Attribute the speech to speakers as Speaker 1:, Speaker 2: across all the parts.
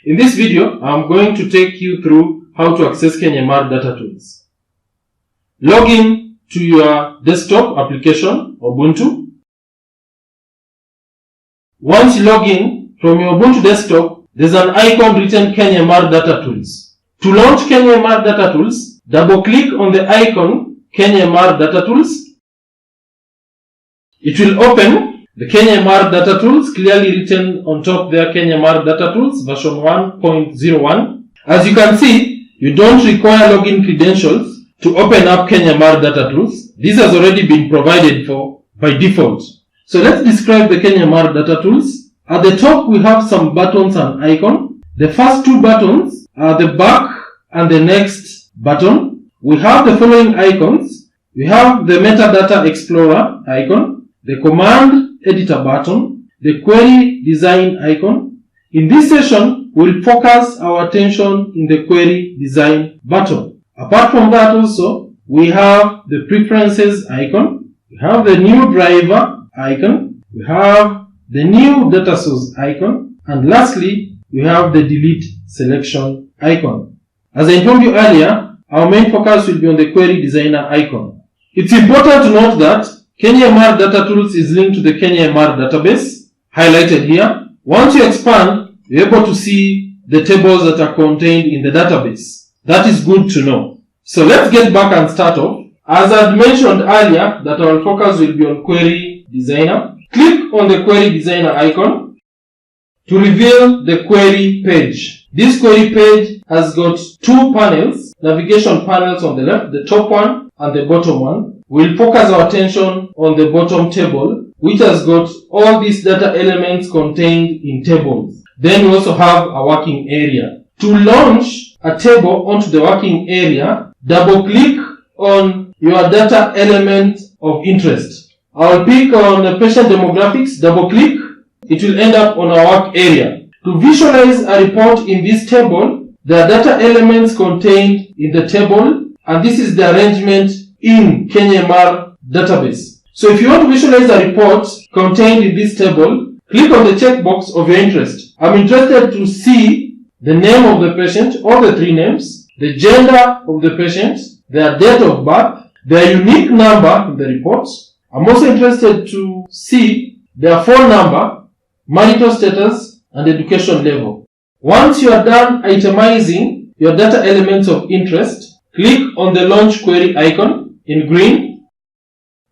Speaker 1: In this video, I'm going to take you through how to access KenyaMAR data tools. Log in to your desktop application, Ubuntu. Once you log in from your Ubuntu desktop, there's an icon written KenyaMAR data tools. To launch KenyaMAR data tools, double-click on the icon KenyaMAR data tools. It will open the KenyaMAR data tools, clearly written on top there, KenyaMAR data tools version 1.01. As you can see, you don't require login credentials to open up KenyaMAR data tools. This has already been provided for by default. So let's describe the KenyaMAR data tools. At the top, we have some buttons and icon. The first two buttons are the back and the next button. We have the following icons. We have the Metadata Explorer icon, the Command Editor button, the Query Design icon. In this session, we'll focus our attention in the Query Design button. Apart from that also, we have the Preferences icon, we have the New Driver icon, we have the New Data Source icon, and lastly, we have the Delete Selection icon. As I informed you earlier, our main focus will be on the Query Designer icon. It's important to note that KenyaMAR data tools is linked to the KenyaMAR database, highlighted here. Once you expand, you're able to see the tables that are contained in the database. That is good to know. So let's get back and start off. As I had mentioned earlier, that our focus will be on Query Designer. Click on the Query Designer icon to reveal the query page. This query page has got two panels, navigation panels on the left, the top one and the bottom one. We'll focus our attention on the bottom table, which has got all these data elements contained in tables. Then we also have a working area. To launch a table onto the working area, double-click on your data element of interest. I'll pick on the patient demographics, double-click. It will end up on our work area. To visualize a report in this table, there are data elements contained in the table, and this is the arrangement in KenyaMAR database. So if you want to visualize a report contained in this table, click on the checkbox of your interest. I'm interested to see the name of the patient, all the three names, the gender of the patient, their date of birth, their unique number in the report. I'm also interested to see their phone number, marital status, and education level. Once you are done itemizing your data elements of interest, click on the Launch Query icon in green,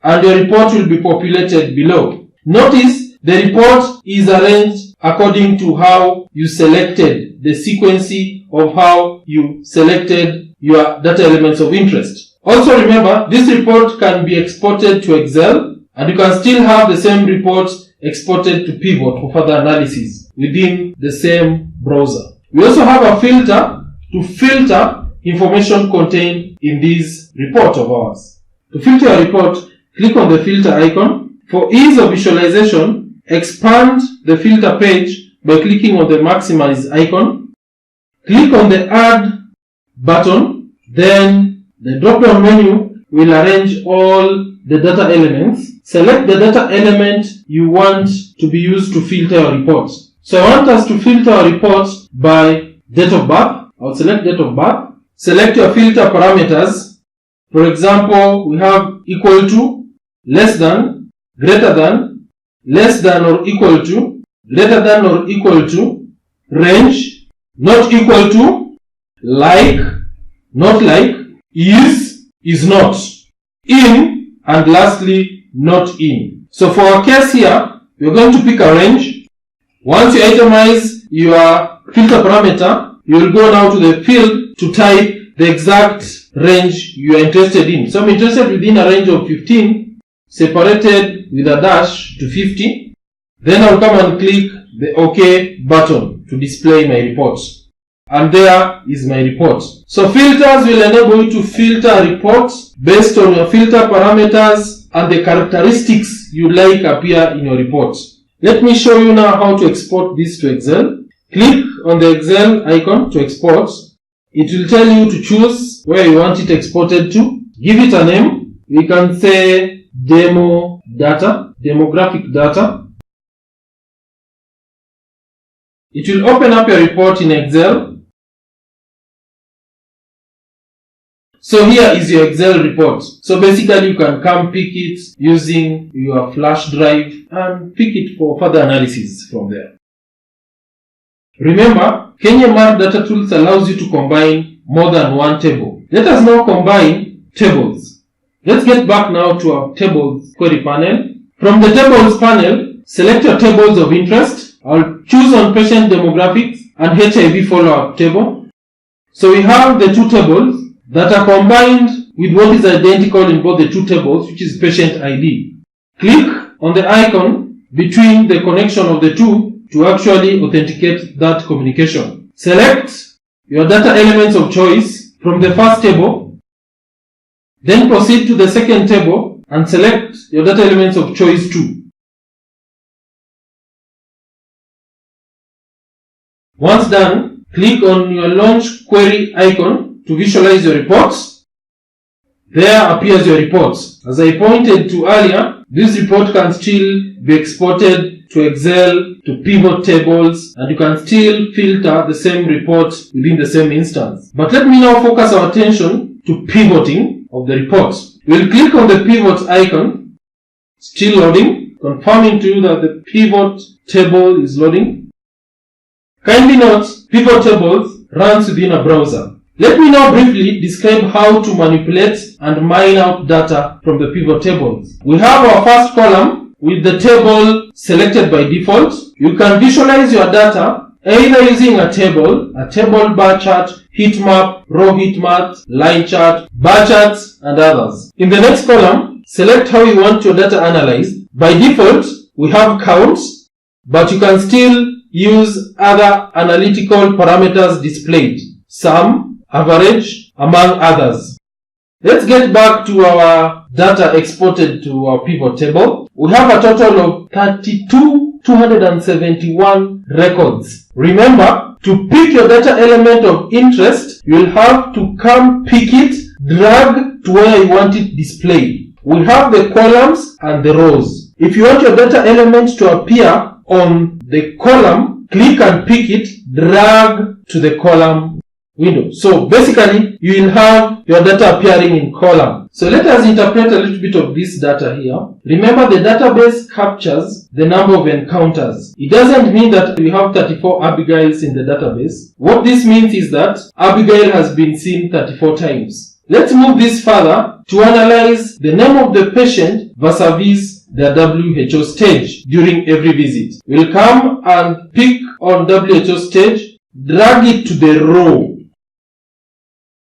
Speaker 1: and your report will be populated below. Notice the report is arranged according to how you selected, the sequence of how you selected your data elements of interest. Also remember, this report can be exported to Excel, and you can still have the same report exported to Pivot for further analysis within the same browser. We also have a filter to filter information contained in this report of ours. To filter a report, click on the filter icon. For ease of visualization, expand the filter page by clicking on the maximize icon. Click on the add button, then the drop-down menu will arrange all the data elements. Select the data element you want to be used to filter your report. So I want us to filter our report by date of birth. I'll select date of birth. Select your filter parameters. For example, we have equal to, less than, greater than, less than or equal to, greater than or equal to, range, not equal to, like, not like, is not, in, and lastly, not in. So for our case here, we're going to pick a range. Once you itemize your filter parameter, you will go now to the field to type the exact range you are interested in. So I'm interested within a range of 15, separated with a dash to 50. Then I'll come and click the OK button to display my report. And there is my report. So filters will enable you to filter a report based on your filter parameters and the characteristics you like appear in your report. Let me show you now how to export this to Excel. Click on the Excel icon to export. It will tell you to choose where you want it exported to. Give it a name. We can say demo data, demographic data. it will open up your report in Excel. So here is your Excel report. So basically you can come pick it using your flash drive and pick it for further analysis from there. Remember, KenyaMart Data Tools allows you to combine more than one table. Let us now combine tables. Let's get back now to our tables query panel. From the tables panel, select your tables of interest. I'll choose on patient demographics and HIV follow-up table. So we have the two tables that are combined with what is identical in both the two tables, which is patient ID. Click on the icon between the connection of the two to actually authenticate that communication. Select your data elements of choice from the first table. Then proceed to the second table and select your data elements of choice 2. Once done, click on your launch query icon to visualize your reports. There appears your reports. As I pointed to earlier, this report can still be exported to Excel, to pivot tables, and you can still filter the same report within the same instance. But let me now focus our attention to pivoting of the reports. We'll click on the pivot icon, still loading, confirming to you that the pivot table is loading. Kindly note, pivot tables runs within a browser. Let me now briefly describe how to manipulate and mine out data from the pivot tables. We have our first column with the table selected by default. You can visualize your data either using a table bar chart, heat map, row heat map, line chart, bar charts, and others. In the next column, select how you want your data analyzed. By default, we have counts, but you can still use other analytical parameters displayed. Sum, average, among others. Let's get back to our data exported to our pivot table. We have a total of 32,271 records. Remember, to pick your data element of interest, you'll have to come pick it, drag to where you want it displayed. We have the columns and the rows. If you want your data element to appear on the column, click and pick it, drag to the column window. So basically, you will have your data appearing in column. So let us interpret a little bit of this data here. Remember, the database captures the number of encounters. It doesn't mean that we have 34 Abigails in the database. What this means is that Abigail has been seen 34 times. Let's move this further to analyze the name of the patient vis-a-vis their WHO stage during every visit. We'll come and pick on WHO stage, drag it to the row.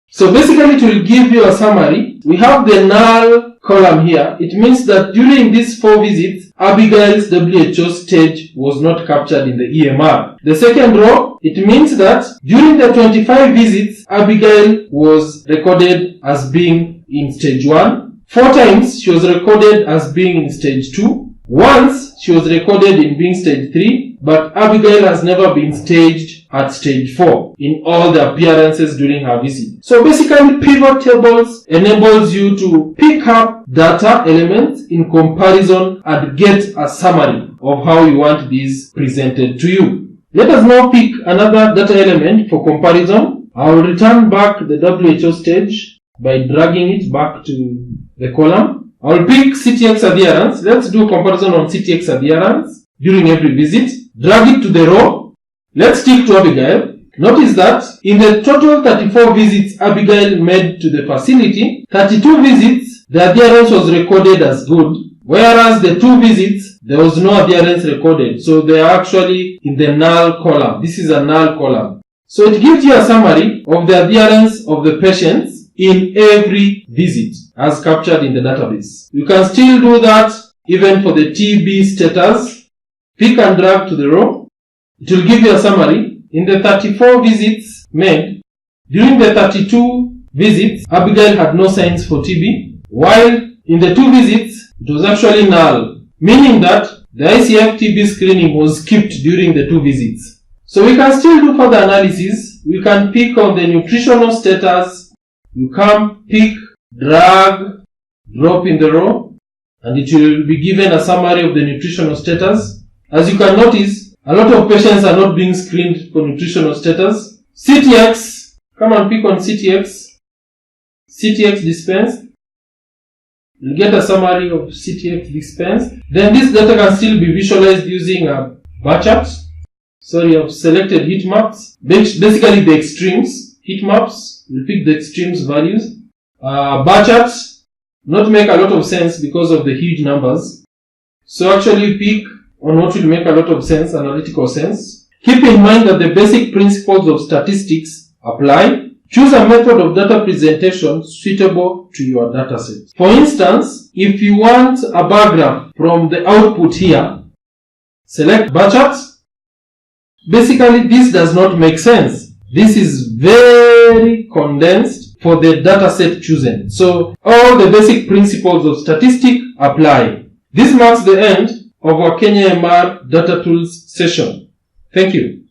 Speaker 1: So basically it will give you a summary. We have the null column here. It means that during these 4 visits, Abigail's WHO stage was not captured in the EMR. The second row, it means that during the 25 visits, Abigail was recorded as being in stage 1. 4 times she was recorded as being in stage 2. Once she was recorded in being stage 3, but Abigail has never been staged at stage 4 in all the appearances during her visit. So basically, pivot tables enables you to pick up data elements in comparison and get a summary of how you want these presented to you. Let us now pick another data element for comparison. I will return back the WHO stage by dragging it back to the column. I will pick CTX adherence. Let's do a comparison on CTX adherence during every visit. Drag it to the row. Let's stick to Abigail. Notice that in the total 34 visits Abigail made to the facility, 32 visits, the adherence was recorded as good, whereas the 2 visits, there was no adherence recorded. So they are actually in the null column. This is a null column. So it gives you a summary of the adherence of the patients in every visit as captured in the database. You can still do that even for the TB status. Pick and drag to the row. It will give you a summary. In the 34 visits made, during the 32 visits, Abigail had no signs for TB, while in the 2 visits, it was actually null, meaning that the ICF TB screening was skipped during the 2 visits. So we can still do further analysis. We can pick on the nutritional status. You can pick, drag, drop in the row, and it will be given a summary of the nutritional status. As you can notice, A lot of patients are not being screened for nutritional status. CTX, come and pick on CTX. CTX dispensed. You'll get a summary of CTX dispensed. Then this data can still be visualized using a bar chart. So you have selected heat maps. Basically the extremes. Heat maps, you pick the extremes values. Bar charts, not make a lot of sense because of the huge numbers. So actually pick on what will make a lot of sense, analytical sense. Keep in mind that the basic principles of statistics apply. Choose a method of data presentation suitable to your dataset. For instance, if you want a bar graph from the output here, select bar charts. Basically, this does not make sense. This is very condensed for the dataset chosen. So, all the basic principles of statistics apply. This marks the end of our KenyaMR Data Tools session. Thank you.